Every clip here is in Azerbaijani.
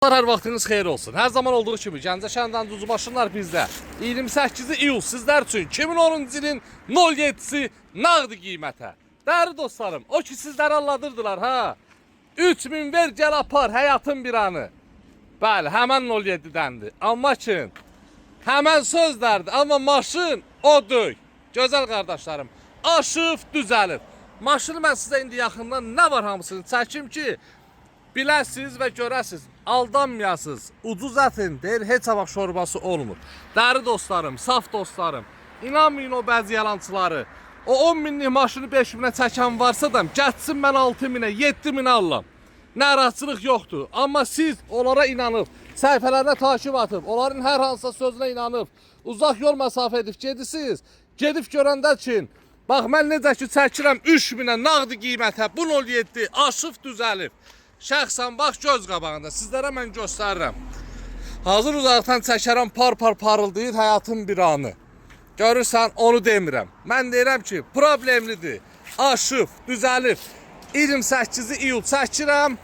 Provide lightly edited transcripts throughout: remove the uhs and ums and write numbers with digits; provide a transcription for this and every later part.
Hər vaxtınız xeyir olsun. Hər zaman olduğu kimi Gəncə şəhərindən Duzu maşınlar bizdə. 28 iyul sizlər üçün 2010-cu ilin 07-si nağd qiymətə. Dəyərli dostlarım, o ki sizləri alladırdılar ha. 3000 ver gəl apar həyatın bir anı. Bəli, həmən 07-dəndir. Amma ki, həmən sözlərdir. Amma maşın odur. Gözəl qardaşlarım, aşıb düzəlib. Maşını mən sizə indi yaxından nə var hamısını çəkim ki, biləsiniz və görəsiniz, aldanmayasınız. Ucuz ətin deyil, heç vaxt şorbası olmur. Dəri dostlarım, saf dostlarım, inanmayın o bəzi yalançıları. O 10 minlik maşını 5 minə çəkən varsa da, getsin mən 6 minə, 7 minə alıram. Narahatçılıq yoxdur. Amma siz onlara inanıb, səhifələrinə takip atıb, onların hər hansısa sözünə inanıb, uzaq yol məsafə edib gedirsiniz. Gedib görəndə ki, bax mən necə ki çəkirəm 3 minə nağd qiymətə, bu 07 aşıb düzəlib. Şəxsən bax göz qabağında sizlərə mən göstərirəm. Hazır uzaqdan çəkərəm, par parıldayır həyatın bir anı. Görürsən, onu demirəm. Mən deyirəm ki, problemlidir. Aşıb, düzəlib. 28 iyul çəkirəm.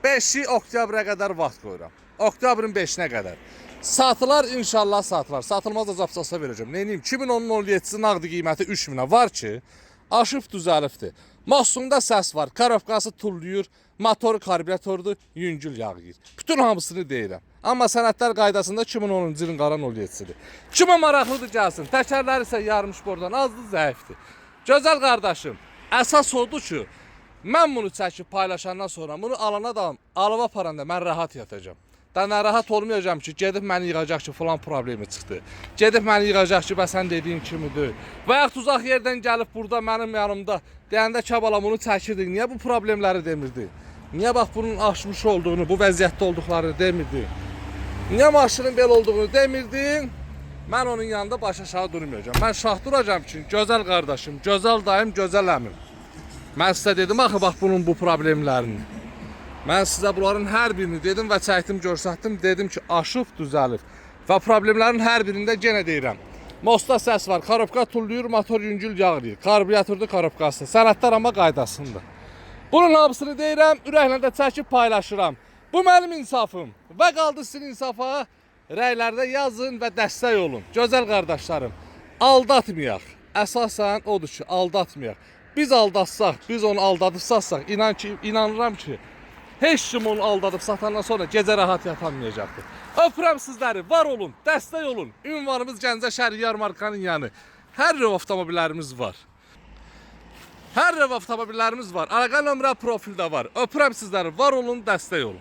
5-i oktyabra qədər vaxt qoyuram. Oktyabrın 5-nə qədər. Satılar inşallah satılar. Satılmaz da zapsasa verəcəm. Neyim? 2010-un 07-si nağd qiyməti 3000-ə var ki, aşıb düzəlibdir. Mahsunda səs var, karofkası tulluyur, motoru karbüratordur, yüngül yağıyır. Bütün hamısını deyirəm. Amma sənədlər qaydasında 2010-cu ilin qara 07-sidir. Kimə maraqlıdır gəlsin, təkərləri isə yarmış bordan azdır, zəifdir. Gözəl qardaşım, əsas odur ki, mən bunu çəkib paylaşandan sonra, bunu alana da, alava aparanda mən rahat yatacağım. Da narahat olmayacağım ki, gedib məni yığacaq ki, falan problemi çıxdı. Gedib məni yığacaq ki, sən dediyin kimidir. Və yaxud uzaq yerdən gəlib burada mənim yanımda deyəndə Kəbala bunu çəkirdik. Niyə bu problemləri demirdi? Niyə bax bunun aşmış olduğunu, bu vəziyyətdə olduqlarını demirdi? Niyə maşının belə olduğunu demirdi? Mən onun yanında baş aşağı durmayacağım. Mən şah duracağım ki, gözəl qardaşım, gözəl dayım, gözəl əmim. Mən sizə dedim axı bax bunun bu problemlərini. Mən sizə bunların hər birini dedim və çəkdim, görsətdim, dedim ki, aşıb düzəlib. Və problemlərin hər birində yenə deyirəm. Mostda səs var, karofka tulluyur, motor yüngül yağlayır. Karbüratorda karofkası, sənədlər amma qaydasında. Bunun hamısını deyirəm, ürəklə də çəkib paylaşıram. Bu mənim insafım və qaldı sizin insafa. Rəylərdə yazın və dəstək olun. Gözəl qardaşlarım, aldatmayaq. Əsasən odur ki, aldatmayaq. Biz aldatsaq, biz onu aldadıbsaqsaq, inanıram ki, heç kim onu aldadıb satandan sonra gecə rahat yatamayacaqdır. Öpürəm sizləri, var olun, dəstək olun. Ünvanımız Gəncə şəhəri yarmarkanın yanı. Hər növ avtomobillərimiz var. Hər növ avtomobillərimiz var. Əlaqə nömrə profildə var. Öpürəm sizləri, var olun, dəstək olun.